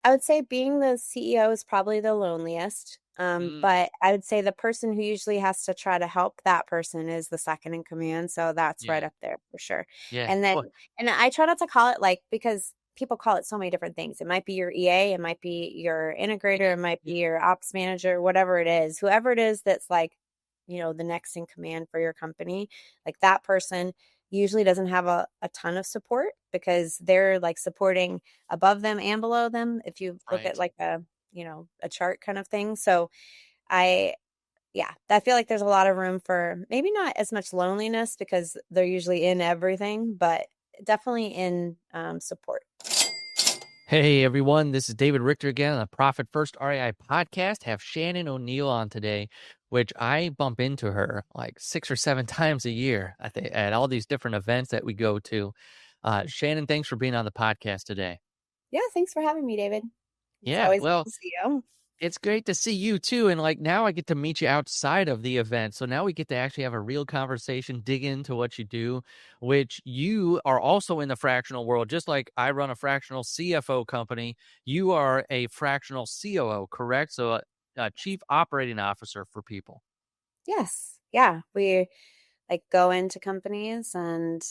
I would say being the CEO is probably the loneliest. Mm, But I would say the person who usually has to try to help that person is the second in command. So that's right yeah, up there for sure. yeah. And then, Well, and I try not to call it like, because people call it so many different things. It might be your EA, it might be your integrator, yeah, it might yeah, be your ops manager, whatever it is, whoever it is that's like, the next in command for your company, like that person usually doesn't have a ton of support because they're like supporting above them and below them if you look at right. like a chart kind of thing. So I yeah, I feel like there's a lot of room for maybe not as much loneliness because they're usually in everything, but definitely in support. Hey everyone, this is David Richter again on the Profit First REI podcast. Have Shannon O'Neill on today, which I bump into her like 6 or 7 times a year, I think, at all these different events that we go to. Shannon, thanks for being on the podcast today. Yeah, thanks for having me, David. It's Yeah, always well, good to see you. it's great to see you too. And like now I get to meet you outside of the event. So now we get to actually have a real conversation, dig into what you do, which you are also in the fractional world. Just like I run a fractional CFO company, you are a fractional COO, correct? So a chief operating officer for people. Yes. Yeah. We like go into companies and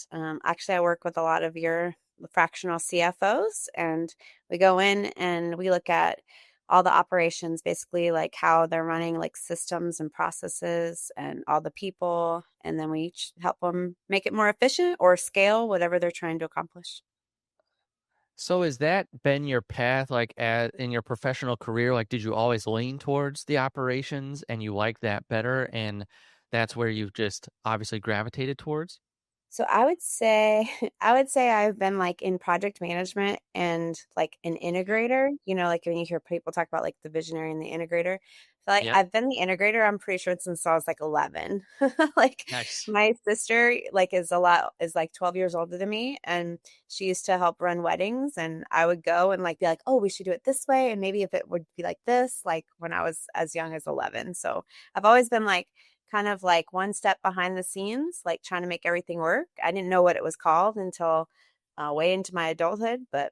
actually I work with a lot of your fractional CFOs and we go in and we look at all the operations, basically like how they're running like systems and processes and all the people. And then we each help them make it more efficient or scale whatever they're trying to accomplish. So has that been your path like in your professional career? Like did you always lean towards the operations and you like that better and that's where you've just obviously gravitated towards? So I would say I would say I've been like in project management and like an integrator, like when you hear people talk about like the visionary and the integrator. So like Yep. I've been the integrator, I'm pretty sure since I was like 11. Like Nice. my sister like is like 12 years older than me and she used to help run weddings and I would go and like be like, "Oh, we should do it this way and maybe if it would be like this," like when I was as young as 11. So I've always been like kind of like one step behind the scenes, like trying to make everything work. I didn't know what it was called until way into my adulthood, but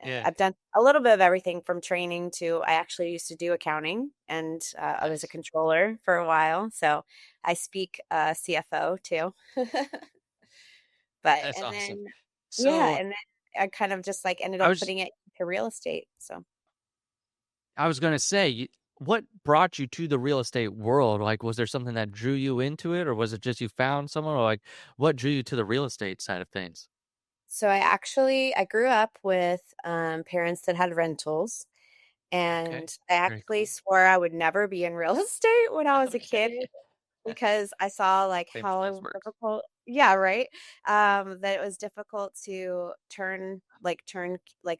Yeah. I've done a little bit of everything from training to I actually used to do accounting and I was a Nice. controller for a while. So I speak CFO too. But, That's and awesome. then, yeah, So and then I kind of just like ended I up was putting it to real estate. So. I was gonna say, what brought you to the real estate world? Like, was there something that drew you into it, or was it just you found someone, or like, what drew you to the real estate side of things? So I grew up with parents that had rentals. Okay, And I very actually cool. swore I would never be in real estate when I was a kid Okay, because I saw like famous last how words. difficult, yeah, right. That it was difficult to turn like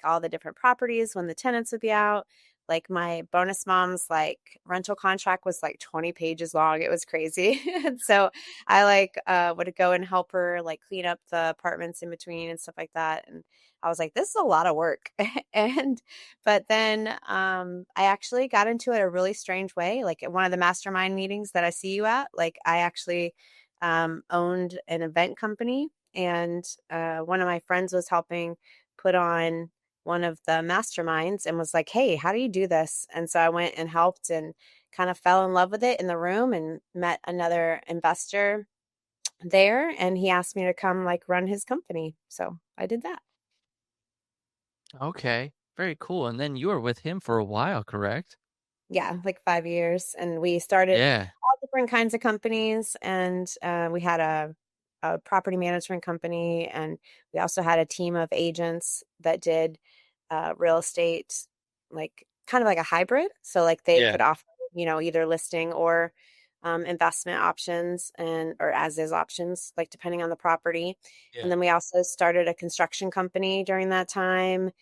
all the different properties when the tenants would be out. Like my bonus mom's like rental contract was like 20 pages long. It was crazy. And so I like would go and help her like clean up the apartments in between and stuff like that. And I was like, this is a lot of work. And but then I actually got into it a really strange way. Like at one of the mastermind meetings that I see you at, like I actually owned an event company, and one of my friends was helping put on one of the masterminds and was like, "Hey, how do you do this?" And so I went and helped and kind of fell in love with it in the room and met another investor there, and he asked me to come like run his company. So I did that. Okay, very cool. And then you were with him for a while, correct? Yeah, like 5 years, and we started Yeah, all different kinds of companies, and, we had a property management company, and we also had a team of agents that did, real estate, like, kind of like a hybrid, so, like, they yeah, could offer, either listing or, investment options or as is options, like, depending on the property, and yeah. then we also started a construction company during that time,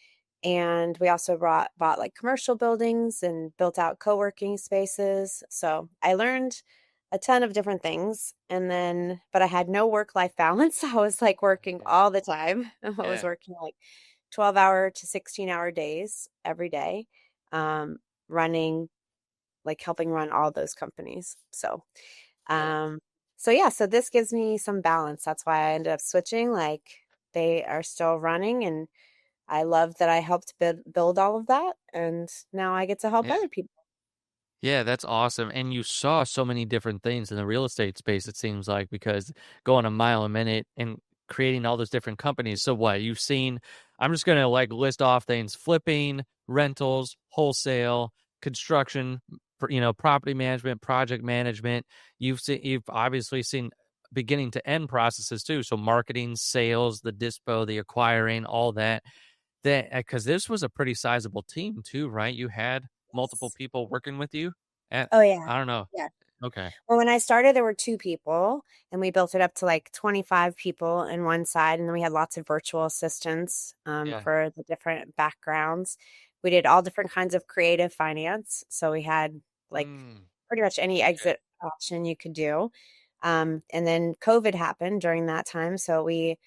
and we also bought like commercial buildings and built out co-working spaces. So I learned a ton of different things. And then, but I had no work-life balance. I was like working Okay. all the time. I was Yeah, working like 12-hour to 16-hour days every day, um, running, like helping run all those companies. yeah. Um, so yeah, so this gives me some balance. That's why I ended up switching. Like they are still running and I love that I helped build all of that, and now I get to help Yeah. other people. Yeah, that's awesome. And you saw so many different things in the real estate space, it seems like, because going a mile a minute and creating all those different companies. So what you've seen, I'm just gonna like list off things: flipping, rentals, wholesale, construction, property management, project management. You've obviously seen beginning to end processes too. So marketing, sales, the dispo, the acquiring, all that. That because this was a pretty sizable team too, right? You had multiple Yes. people working with you at Oh yeah. I don't know. Yeah. Okay. Well, when I started, there were 2 people, and we built it up to like 25 people in one side. And then we had lots of virtual assistants Yeah. for the different backgrounds. We did all different kinds of creative finance. So we had like Mm, pretty much any okay. exit option you could do. And then COVID happened during that time. So we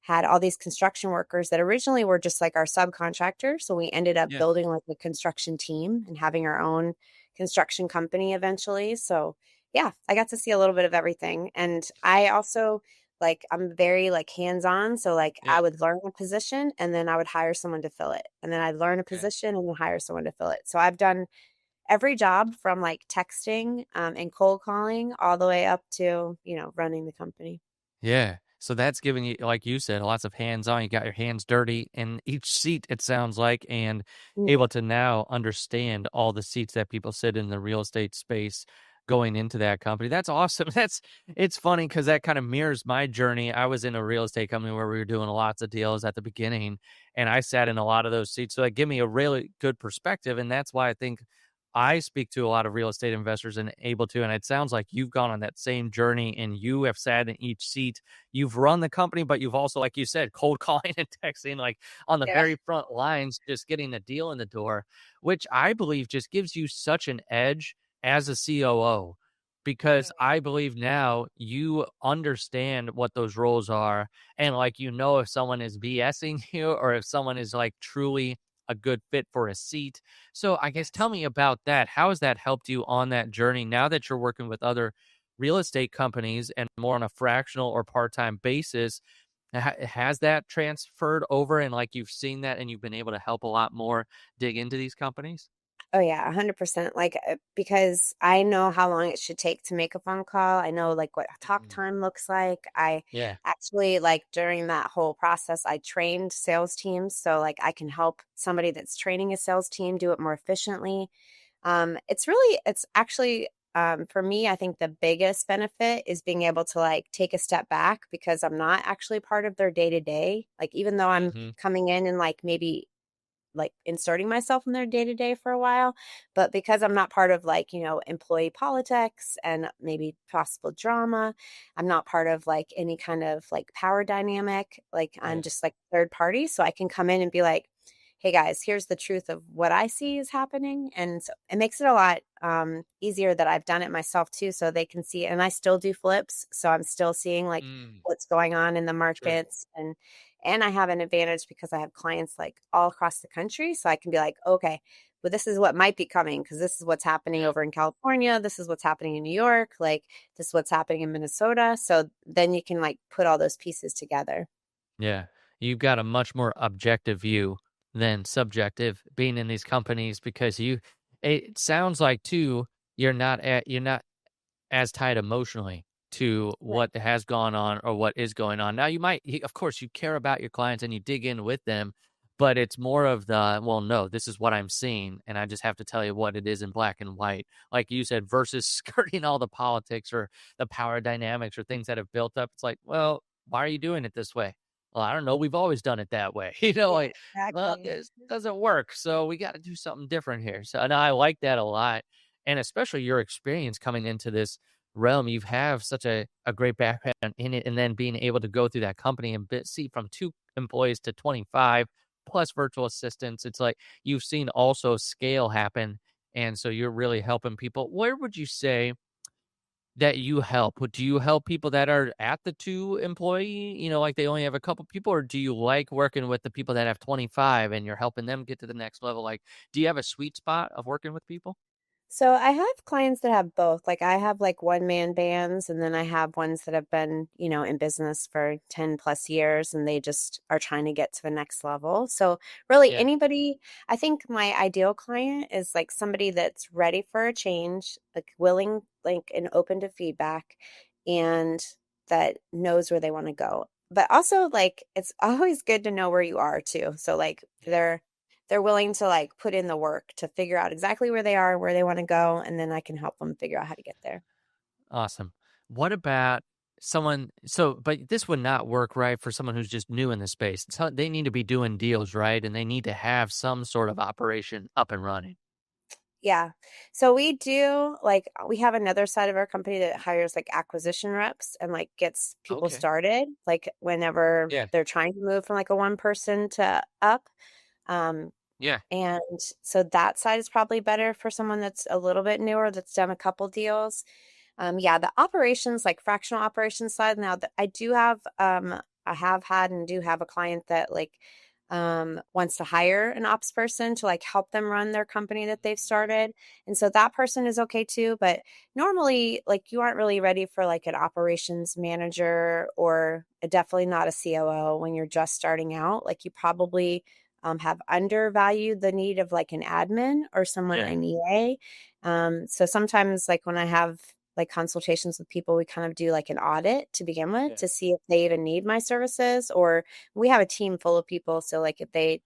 had all these construction workers that originally were just like our subcontractors. So we ended up Yeah. building like a construction team and having our own construction company eventually. So yeah, I got to see a little bit of everything. And I also like I'm very like hands-on. So like Yeah. I would learn a position and then I would hire someone to fill it. And then I'd learn a Okay. position and then hire someone to fill it. So I've done every job from like texting and cold calling all the way up to, running the company. Yeah. So that's giving you, like you said, lots of hands on. You got your hands dirty in each seat, it sounds like, and Mm. able to now understand all the seats that people sit in the real estate space going into that company. That's awesome. It's funny because that kind of mirrors my journey. I was in a real estate company where we were doing lots of deals at the beginning, and I sat in a lot of those seats. So that gave me a really good perspective. And that's why I think I speak to a lot of real estate investors and able to, and it sounds like you've gone on that same journey and you have sat in each seat. You've run the company, but you've also, like you said, cold calling and texting, like on the Yeah. very front lines, just getting a deal in the door, which I believe just gives you such an edge as a COO. Oh, Because yeah. I believe now you understand what those roles are. And like, if someone is BSing you or if someone is like truly a good fit for a seat. So I guess Yes. tell me about that. How has that helped you on that journey now that you're working with other real estate companies and more on a fractional or part-time basis? Has that transferred over and like you've seen that and you've been able to help a lot more dig into these companies? Oh yeah, 100%. Like because I know how long it should take to make a phone call. I know like what talk Mm. time looks like. I Yeah. actually like during that whole process I trained sales teams so like I can help somebody that's training a sales team do it more efficiently. It's actually for me, I think the biggest benefit is being able to like take a step back because I'm not actually part of their day to day. Like even though I'm Hmm. coming in and like maybe like inserting myself in their day to day for a while. But because I'm not part of like, employee politics and maybe possible drama, I'm not part of like any kind of like power dynamic. Like I'm Yeah. just like third party. So I can come in and be like, hey guys, here's the truth of what I see is happening. And so it makes it a lot easier that I've done it myself too. So they can see, and I still do flips. So I'm still seeing like Mm. what's going on in the Sure. markets and I have an advantage because I have clients like all across the country. So I can be like, okay, well, this is what might be coming because this is what's happening Yeah. over in California. This is what's happening in New York. Like, this is what's happening in Minnesota. So then you can like put all those pieces together. Yeah. You've got a much more objective view than subjective being in these companies because it sounds like too, you're not as tied emotionally to Right. what has gone on or what is going on. Now, of course, you care about your clients and you dig in with them, but it's more of the, well, no, this is what I'm seeing. And I just have to tell you what it is in black and white. Like you said, versus skirting all the politics or the power dynamics or things that have built up. It's like, well, why are you doing it this way? Well, I don't know. We've always done it that way. Yeah, Like, well, exactly. this doesn't work. So we got to do something different here. So, and I like that a lot. And especially your experience coming into this realm, you have such a great background in it. And then being able to go through that company and see from 2 employees to 25 plus virtual assistants. It's like you've seen also scale happen. And so you're really helping people. Where would you say that you help? Do you help people that are at the 2 employee, like they only have a couple people, or do you like working with the people that have 25 and you're helping them get to the next level? Like, do you have a sweet spot of working with people? So I have clients that have both. Like I have like one man bands, and then I have ones that have been, in business for 10 plus years and they just are trying to get to the next level. So really Yeah. anybody, I think my ideal client is like somebody that's ready for a change, like willing, like and open to feedback and that knows where they want to go. But also like it's always good to know where you are too. So like they're willing to like put in the work to figure out exactly where they are, where they want to go, and then I can help them figure out how to get there. Awesome. What about someone? So, but this would not work, right, for someone who's just new in the space. So they need to be doing deals, right? And they need to have some sort of operation up and running. Yeah. So we do like we have another side of our company that hires like acquisition reps and like gets people Okay. started like whenever Yeah. they're trying to move from like a one person to up. Um, Yeah. and so that side is probably better for someone that's a little bit newer that's done a couple deals. Yeah, the operations, like fractional operations side. Now, I do have, I have had and do have a client that like wants to hire an ops person to like help them run their company that they've started, and so that person is okay too. But normally, like you aren't really ready for like an operations manager or definitely not a COO when you're just starting out. Like you probably have undervalued the need of like an admin or someone Yeah. an EA. So sometimes, like when I have like consultations with people, we kind of do like an audit to begin with Yeah. to see if they even need my services, or we have a team full of people. So like if they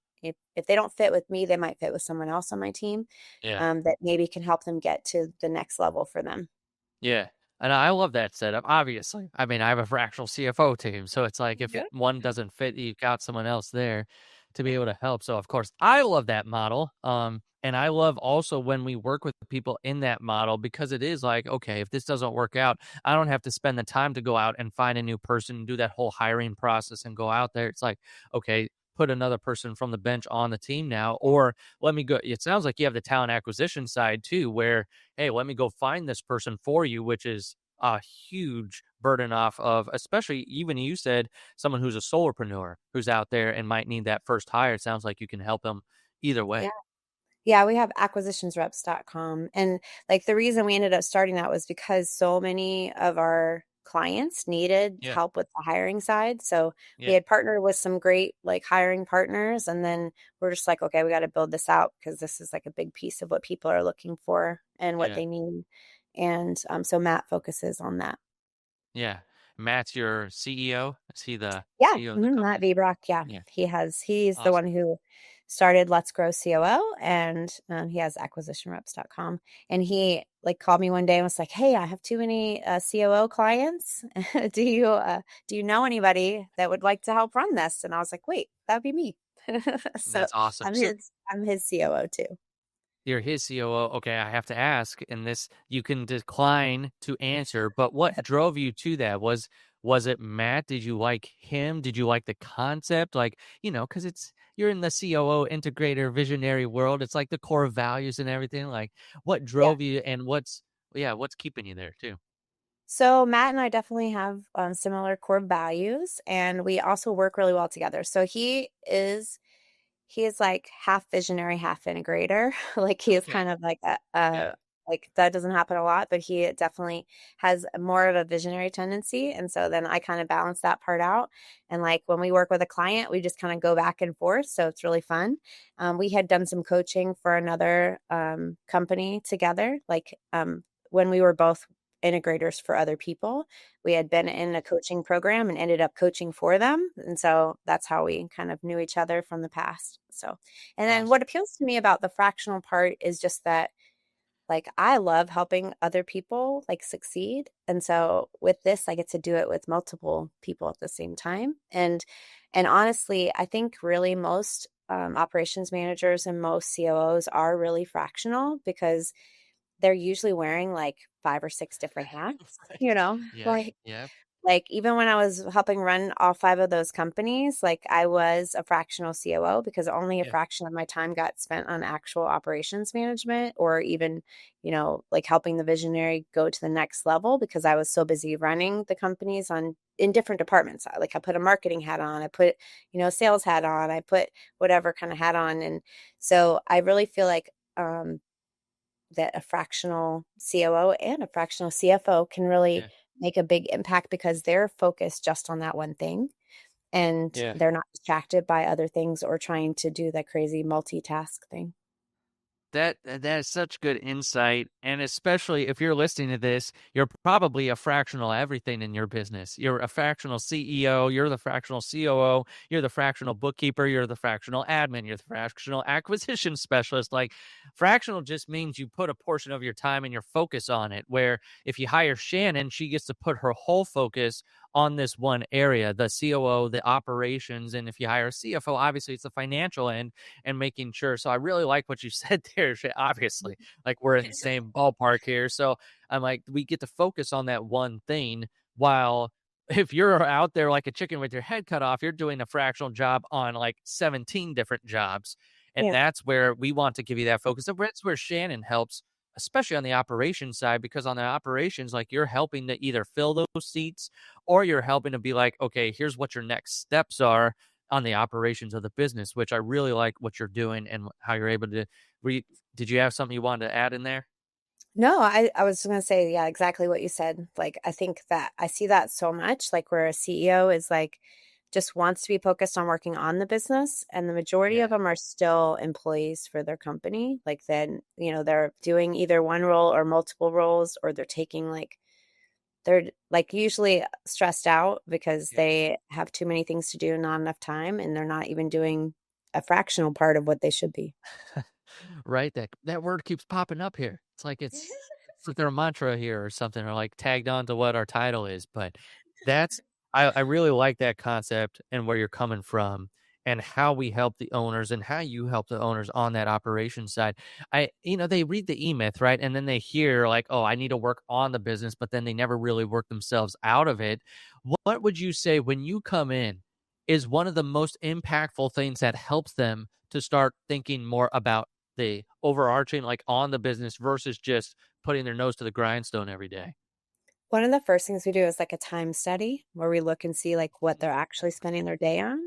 don't fit with me, they might fit with someone else on my team Yeah. that maybe can help them get to the next level for them. Yeah. And I love that setup, obviously. I mean, I have a fractional CFO team, so it's like if Yeah. one doesn't fit, you've got someone else there to be able to help. So of course, I love that model. And I love also when we work with people in that model because it is like, okay, if this doesn't work out, I don't have to spend the time to go out and find a new person, do that whole hiring process and go out there. It's like, okay, put another person from the bench on the team now, or let me go. It sounds like you have the talent acquisition side too, where hey, let me go find this person for you, which is a huge burden off of, especially even you said someone who's a solopreneur who's out there and might need that first hire. It sounds like you can help them either Yeah. way. Yeah, we have acquisitionsreps.com. And like the reason we ended up starting that was because so many of our clients needed Yeah. help with the hiring side. So we Yeah. had partnered with some great like hiring partners. And then we're just like, okay, we got to build this out because this is like a big piece of what people are looking for and what Yeah. they need. And so Matt focuses on that. Yeah. Matt's your CEO. Is he the Yeah, CEO of the Matt company? Brock. Yeah, Yeah. he's the one Awesome. who started Let's Grow COO, and he has acquisitionreps.com. And he like called me one day and was like, "Hey, I have too many COO clients. Do you know anybody that would like to help run this?" And I was like, "Wait, that'd be me." So That's awesome. So I'm his COO too. you're his COO. Okay, I have to ask, and this you can decline to answer, but what drove you to that? Was it Matt? Did you like him? Did you like the concept? Like, because it's you're in the COO integrator visionary world. It's like the core values and everything. Like, what Yeah. drove you and what's keeping you there too? So Matt and I definitely have similar core values, and we also work really well together. So he is like half visionary, half integrator. Like he is Okay. kind of like Yeah. like that doesn't happen a lot, but he definitely has more of a visionary tendency. And so then I kind of balance that part out. And like when we work with a client, we just kind of go back and forth. So it's really fun. We had done some coaching for another company together, like when we were both integrators for other people. We had been in a coaching program and ended up coaching for them. And so that's how we kind of knew each other from the past. So, and then Awesome. what appeals to me about the fractional part is just that like I love helping other people like succeed. And so with this I get to do it with multiple people at the same time. And honestly, I think really most operations managers and most COOs are really fractional because they're usually wearing like 5 or 6 different hats, Right. you know? Yeah. Yeah. Like even when I was helping run all 5 of those companies, like I was a fractional COO because only a Yeah. fraction of my time got spent on actual operations management or even, like helping the visionary go to the next level because I was so busy running the companies on in different departments. Like I put a marketing hat on, I put, a sales hat on, I put whatever kind of hat on. And so I really feel like that a fractional COO and a fractional CFO can really Yeah. make a big impact because they're focused just on that one thing and Yeah. they're not distracted by other things or trying to do the crazy multitask thing. That is such good insight, and especially if you're listening to this, you're probably a fractional everything in your business. You're a fractional CEO, you're the fractional COO, you're the fractional bookkeeper, you're the fractional admin, you're the fractional acquisition specialist. Like, fractional just means you put a portion of your time and your focus on it. Where if you hire Shannon, she gets to put her whole focus on this one area, the COO, the operations, and if you hire a CFO, obviously it's the financial end and making sure. So I really like what you said there. Obviously, like we're in the same ballpark here. So I'm like, we get to focus on that one thing while if you're out there like a chicken with your head cut off, you're doing a fractional job on like 17 different jobs. And Yeah. that's where we want to give you that focus. That's where Shannon helps, especially on the operations side, because on the operations, like you're helping to either fill those seats or you're helping to be like, okay, here's what your next steps are on the operations of the business, which I really like what you're doing and how you're able to did you have something you wanted to add in there? No, I was going to say, yeah, exactly what you said. Like, I think that I see that so much, like where a CEO is like, just wants to be focused on working on the business. And the majority of Yeah. them are still employees for their company. Like, then, they're doing either one role or multiple roles, or they're taking they're like usually stressed out because Yeah. they have too many things to do and not enough time. And they're not even doing a fractional part of what they should be. Right, that word keeps popping up here. It's like their mantra here or something, or like tagged on to what our title is. But that's I really like that concept and where you're coming from and how we help the owners and how you help the owners on that operation side. They read the e-myth, right? And then they hear like, oh, I need to work on the business, but then they never really work themselves out of it. What would you say when you come in is one of the most impactful things that helps them to start thinking more about the overarching, like, on the business versus just putting their nose to the grindstone every day? One of the first things we do is like a time study where we look and see like what they're actually spending their day on.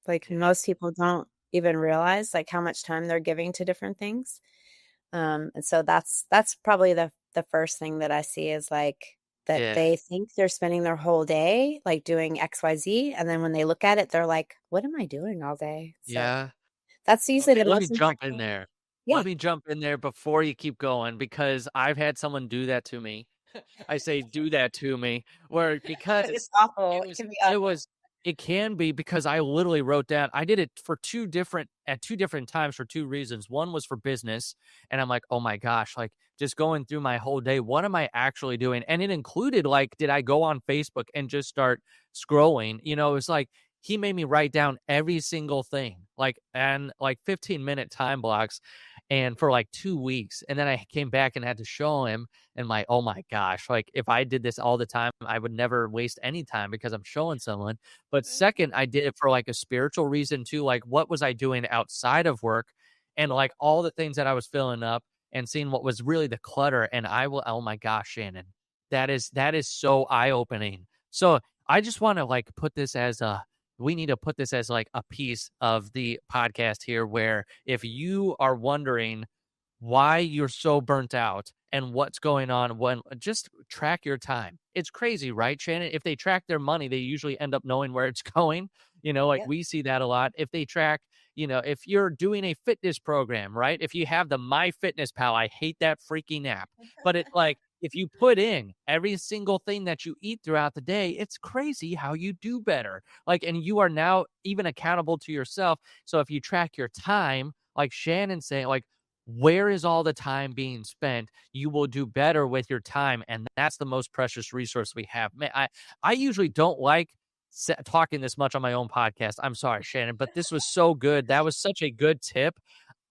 Like Yeah. most people don't even realize like how much time they're giving to different things. And so that's probably the first thing that I see is like that Yeah. they think they're spending their whole day like doing XYZ. And then when they look at it, they're like, what am I doing all day? So Yeah. that's usually Okay, the let me most jump in impactful. there. Yeah. Let me jump in there before you keep going because I've had someone do that to me. I say do that to me where It's because awful. it It was can be it awful. was it can be because I literally wrote down I did it for 2 different times for 2 reasons. One was for business, and I'm like, "Oh my gosh," like, just going through my whole day, what am I actually doing? And it included, like, did I go on Facebook and just start scrolling? It was like he made me write down every single thing, like, and like 15-minute time blocks, and for like 2 weeks. And then I came back and had to show him, and like, oh my gosh, like if I did this all the time, I would never waste any time because I'm showing someone. But second, I did it for like a spiritual reason too. Like, what was I doing outside of work? And like all the things that I was filling up and seeing what was really the clutter. And oh my gosh, Shannon, that is so eye opening. So I just want to like put this as we need to put this as like a piece of the podcast here where if you are wondering why you're so burnt out and what's going on when just track your time. It's crazy, right, Shannon? If they track their money, they usually end up knowing where it's going. Like Yep. we see that a lot. If they track, if you're doing a fitness program, right? If you have the My Fitness Pal, I hate that freaking app. But it like if you put in every single thing that you eat throughout the day, it's crazy how you do better. Like, and you are now even accountable to yourself. So if you track your time, like Shannon saying, like, where is all the time being spent? You will do better with your time, and that's the most precious resource we have. Man, I usually don't like talking this much on my own podcast. I'm sorry, Shannon, but this was so good. That was such a good tip,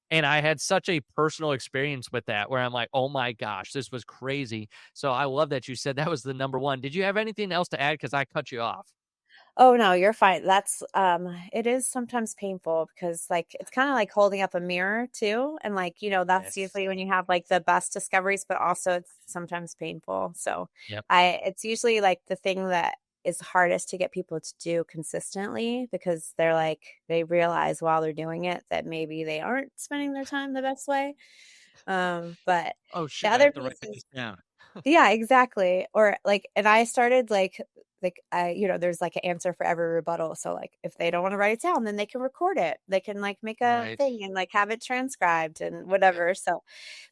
and I had such a personal experience with that where I'm like, oh my gosh, this was crazy. So I love that you said that was the number one. Did you have anything else to add? Because I cut you off. Oh no, you're fine. That's it is sometimes painful because like it's kind of like holding up a mirror too. And like, that's Yes. usually when you have like the best discoveries, but also it's sometimes painful. So Yep. it's usually like the thing that is hardest to get people to do consistently because they're like they realize while they're doing it that maybe they aren't spending their time the best way. But Oh the shoot, I other have to piece write this is, down. yeah, exactly. Or like, and I started like I, there's like an answer for every rebuttal. So like, if they don't want to write it down, then they can record it. They can like make a Right. thing and like have it transcribed and whatever. So,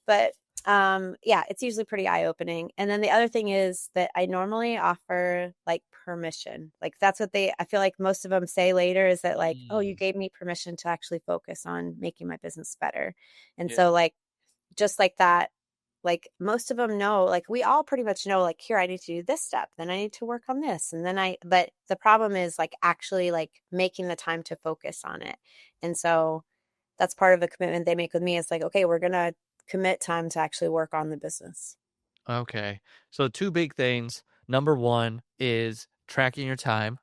but yeah, it's usually pretty eye-opening. And then the other thing is that I normally offer like permission. Like that's what they, I feel like most of them say later is that like, oh, you Mm, gave me permission to actually focus on making my business better. And yeah. so like just like that, like most of them know, like we all pretty much know, like, here, I need to do this step, then I need to work on this. And then but the problem is like actually like making the time to focus on it. And so that's part of the commitment they make with me is like, okay, we're going to commit time to actually work on the business. Okay. So two big things. Number one is tracking your time.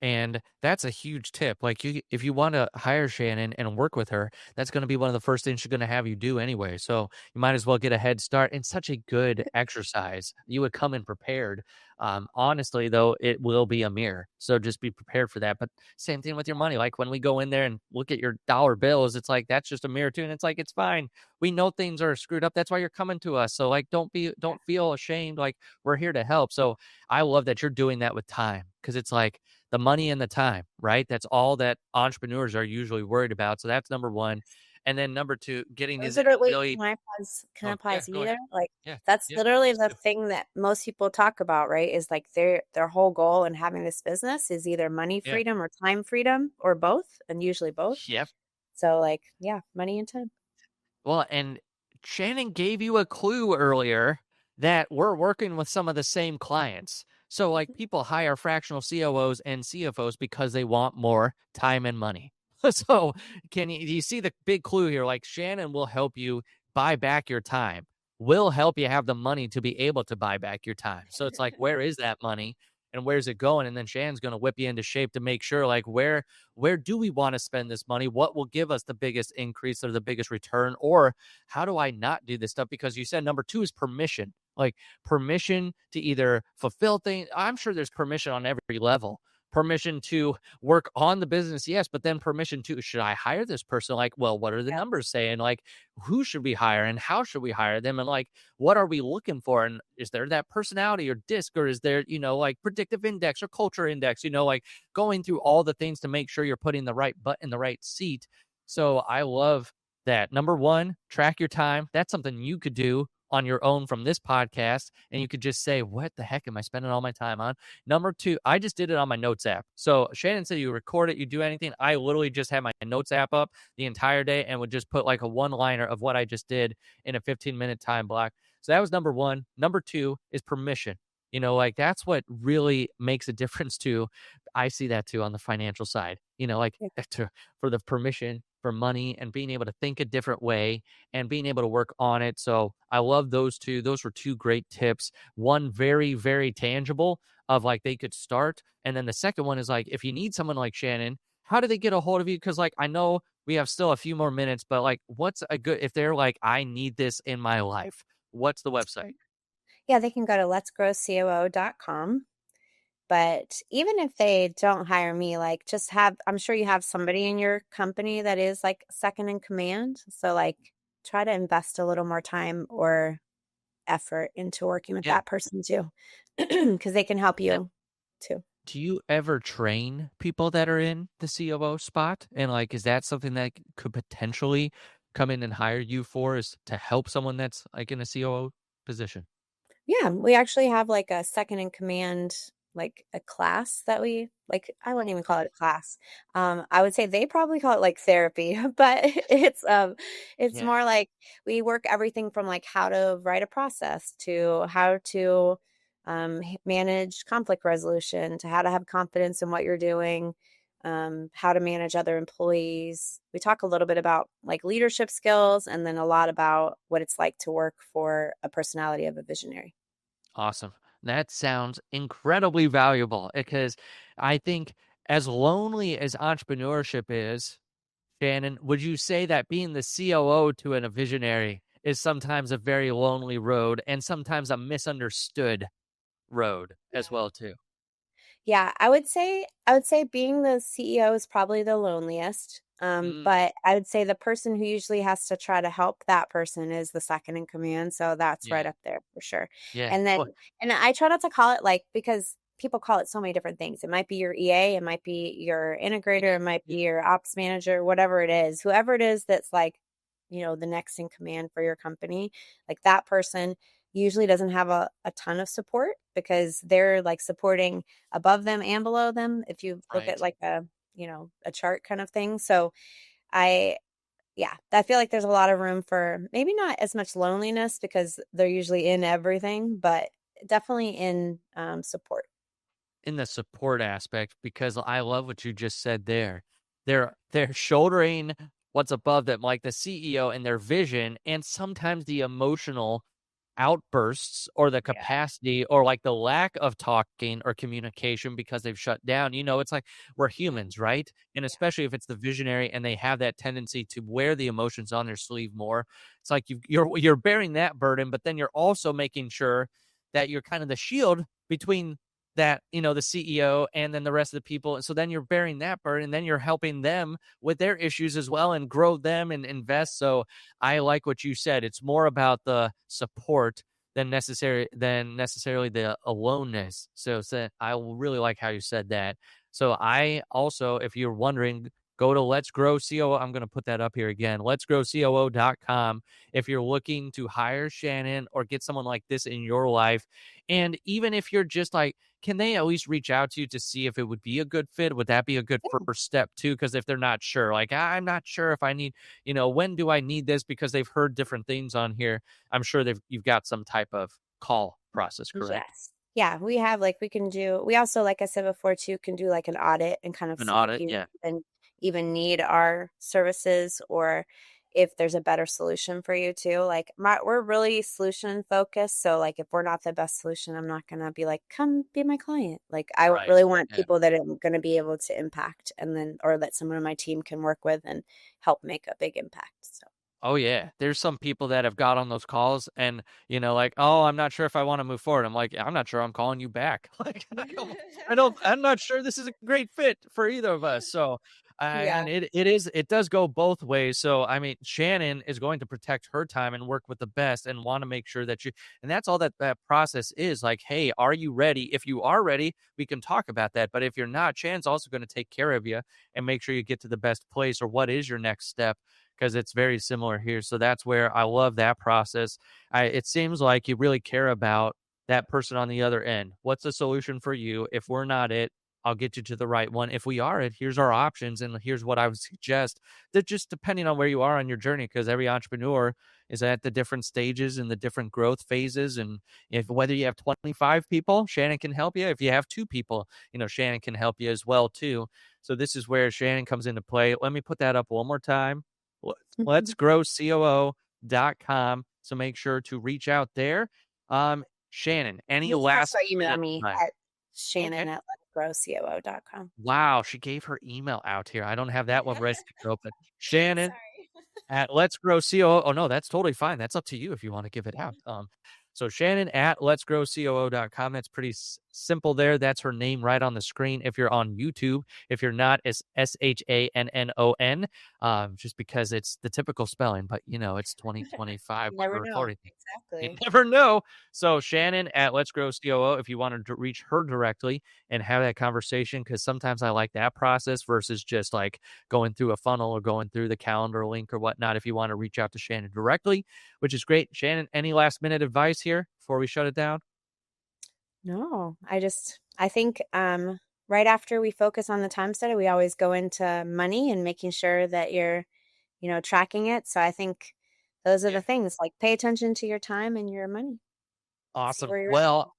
And that's a huge tip. Like you if you want to hire Shannon and work with her, that's going to be one of the first things she's going to have you do anyway. So you might as well get a head start. And such a good exercise. You would come in prepared. Honestly, though, it will be a mirror. So just be prepared for that. But same thing with your money. Like when we go in there and look at your dollar bills, it's like that's just a mirror too. And it's like it's fine. We know things are screwed up. That's why you're coming to us. So like don't feel ashamed. Like we're here to help. So I love that you're doing that with time because it's like the money and the time, right? That's all that entrepreneurs are usually worried about. So that's number one. And then number two, getting Those these are wait, really, can I oh, yeah, pause go you ahead. there? Like Yeah. that's Yeah. literally Please the do. thing that most people talk about, right? Is like their whole goal in having this business is either money Yeah. freedom or time freedom or both, and usually both. Yep. So like, yeah, money and time. Well, and Shannon gave you a clue earlier that we're working with some of the same clients. So, like, Mhm. people hire fractional COOs and CFOs because they want more time and money. So, do you see the big clue here? Like, Shannon will help you buy back your time, will help you have the money to be able to buy back your time. So, it's like, where is that money? And where's it going? And then Shannon's going to whip you into shape to make sure, like, where do we want to spend this money? What will give us the biggest increase or the biggest return? Or how do I not do this stuff? Because you said number two is permission, like permission to either fulfill things. I'm sure there's permission on every level. Permission to work on the business, yes, but then permission to should I hire this person? Like, well, what are the Yeah. numbers saying? Like, who should we hire and how should we hire them? And like, what are we looking for? And is there that personality or disc, or is there, like predictive index or culture index, like going through all the things to make sure you're putting the right butt in the right seat. So I love that. Number one, track your time. That's something you could do on your own from this podcast. And you could just say, what the heck am I spending all my time on? Number two, I just did it on my notes app. So Shannon said you record it, you do anything. I literally just had my notes app up the entire day and would just put like a one liner of what I just did in a 15-minute time block. So that was number one. Number two is permission. Like that's what really makes a difference too. I see that too on the financial side, like Yeah. for the permission for money and being able to think a different way and being able to work on it. So I love those two. Those were two great tips. One very, very tangible of like they could start. And then the second one is like, if you need someone like Shannon, how do they get a hold of you? Because like I know we have still a few more minutes, but like what's a good if they're like, I need this in my life, what's the website? Yeah, they can go to letsgrowcoo.com. But even if they don't hire me, like just have, I'm sure you have somebody in your company that is like second in command. So like try to invest a little more time or effort into working with Yeah. that person too, because they can help you too. Do you ever train people that are in the COO spot? And like, is that something that could potentially come in and hire you for is to help someone that's like in a COO position? Yeah, we actually have like a second in command, like a class that we like. I wouldn't even call it a class. I would say they probably call it like therapy, but it's Yeah. more like we work everything from like how to write a process to how to manage conflict resolution to how to have confidence in what you're doing, how to manage other employees. We talk a little bit about like leadership skills and then a lot about what it's like to work for a personality of a visionary. Awesome. That sounds incredibly valuable because I think as lonely as entrepreneurship is, Shannon, would you say that being the COO to a visionary is sometimes a very lonely road and sometimes a misunderstood road as well too? Yeah, I would say being the CEO is probably the loneliest. Mm, But I would say the person who usually has to try to help that person is the second in command. So that's right yeah, up there for sure. yeah. And then, Well, and I try not to call it like, because people call it so many different things. It might be your EA, it might be your integrator, it might be your ops manager, whatever it is, whoever it is that's like, the next in command for your company, like that person usually doesn't have a ton of support because they're like supporting above them and below them. If you look at right. like a chart kind of thing. So I, yeah, I feel like there's a lot of room for maybe not as much loneliness because they're usually in everything, but definitely in support. In the support aspect, because I love what you just said there. They're shouldering what's above them, like the CEO and their vision, and sometimes the emotional outbursts or the Yeah. capacity or like the lack of talking or communication because they've shut down. It's like we're Mhm. humans, right? And Yeah. especially if it's the visionary and they have that tendency to wear the emotions on their sleeve more, it's like you're bearing that burden, but then you're also making sure that you're kind of the shield between that, the CEO and then the rest of the people. And so then you're bearing that burden, and then you're helping them with their issues as well and grow them and invest. So I like what you said. It's more about the support than necessarily the aloneness. So I really like how you said that. So I also, if you're wondering, go to Let's Grow COO. I'm going to put that up here again. Let'sGrowCOO.com. If you're looking to hire Shannon or get someone like this in your life, and even if you're just like, can they at least reach out to you to see if it would be a good fit? Would that be a good first step too? Because if they're not sure, like I'm not sure if I need, when do I need this? Because they've heard different things on here. I'm sure you've got some type of call process, correct? Yes. Yeah, we have like we also, like I said before too, can do like an audit and kind of An see if audit, you yeah. even need our services or if there's a better solution for you too. Like we're really solution focused. So like if we're not the best solution, I'm not gonna be like, come be my client. Like I Right. really want Yeah. people that I'm gonna be able to impact and then or that someone on my team can work with and help make a big impact. So Oh yeah, there's some people that have got on those calls and like, oh, I'm not sure if I want to move forward. I'm like, I'm not sure. I'm calling you back. Like, I'm not sure this is a great fit for either of us. So, yeah. and it does go both ways. So, I mean, Shannon is going to protect her time and work with the best and want to make sure that and that's all that process is. Like, hey, are you ready? If you are ready, we can talk about that. But if you're not, Shannon's also going to take care of you and make sure you get to the best place or what is your next step because it's very similar here. So that's where I love that process. It seems like you really care about that person on the other end. What's the solution for you? If we're not it, I'll get you to the right one. If we are it, here's our options. And here's what I would suggest that just depending on where you are on your journey, because every entrepreneur is at the different stages and the different growth phases. And if whether you have 25 people, Shannon can help you. If you have 2 people, Shannon can help you as well, too. So this is where Shannon comes into play. Let me put that up one more time. Let's grow COO.com. So make sure to reach out there. Shannon, any You can last also email minute me advice? at Okay. Shannon at letgrowcoo.com. Wow, she gave her email out here. I don't have that one ready to go, but Shannon Sorry. at Let's Grow COO. Oh no, that's totally fine. That's up to you if you want to give it out. So Shannon at Let's Grow COO.com. That's pretty simple there. That's her name right on the screen. If you're on YouTube, if you're not, it's SHANNON. Just because it's the typical spelling, but it's 2025 You when never we're know. recording. You Exactly. never know. So Shannon at Let's Grow COO, if you want to reach her directly and have that conversation, because sometimes I like that process versus just like going through a funnel or going through the calendar link or whatnot. If you want to reach out to Shannon directly, which is great. Shannon, any last minute advice here before we shut it down? No, I think right after we focus on the time study, we always go into money and making sure that you're, tracking it. So I think those are Yeah. the things like pay attention to your time and your money. See Awesome. where you're at. Well,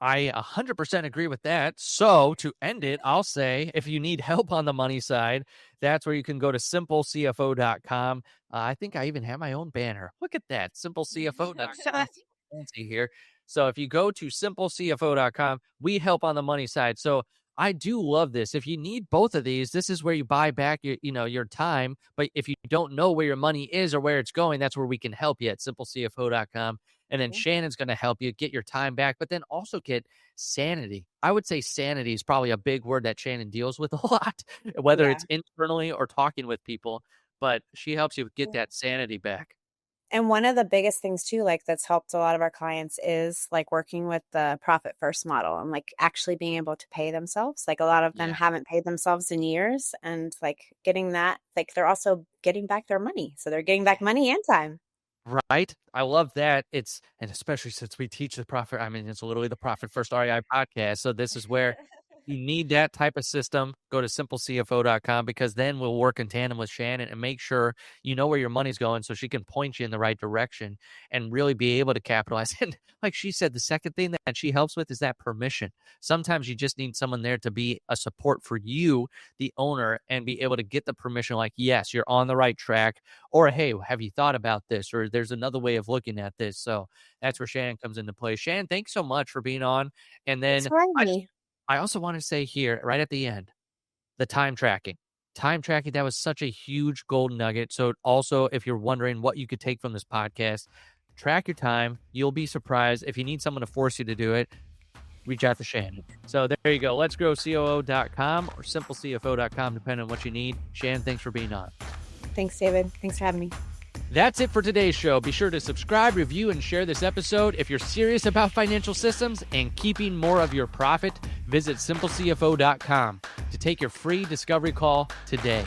I 100% agree with that. So, to end it, I'll say if you need help on the money side, that's where you can go to simplecfo.com. I think I even have my own banner. Look at that, simplecfo.com. Fancy here. So, if you go to simplecfo.com, we help on the money side. So, I do love this. If you need both of these, this is where you buy back your time. But if you don't know where your money is or where it's going, that's where we can help you at simplecfo.com. And then Shannon's going to help you get your time back, but then also get sanity. I would say sanity is probably a big word that Shannon deals with a lot, whether Yeah. it's internally or talking with people, but she helps you get that sanity back. And one of the biggest things too, like that's helped a lot of our clients is like working with the profit first model and like actually being able to pay themselves. Like a lot of them Yeah. haven't paid themselves in years and like getting that, like they're also getting back their money. So they're getting back money and time. Right? I love that. And especially since we teach the profit, I mean, it's literally the Profit First REI podcast. So this is where you need that type of system. Go to simplecfo.com because then we'll work in tandem with Shannon and make sure you know where your money's going so she can point you in the right direction and really be able to capitalize. And like she said, the second thing that she helps with is that permission. Sometimes you just need someone there to be a support for you, the owner, and be able to get the permission like, yes, you're on the right track. Or, hey, have you thought about this? Or there's another way of looking at this. So that's where Shannon comes into play. Shannon, thanks so much for being on. And Thanks then for having I me. I also want to say here, right at the end, the time tracking. Time tracking, that was such a huge golden nugget. So also, if you're wondering what you could take from this podcast, track your time. You'll be surprised. If you need someone to force you to do it, reach out to Shannon. So there you go. Let's grow COO.com or simplecfo.com, depending on what you need. Shannon, thanks for being on. Thanks, David. Thanks for having me. That's it for today's show. Be sure to subscribe, review, and share this episode. If you're serious about financial systems and keeping more of your profit, visit simplecfo.com to take your free discovery call today.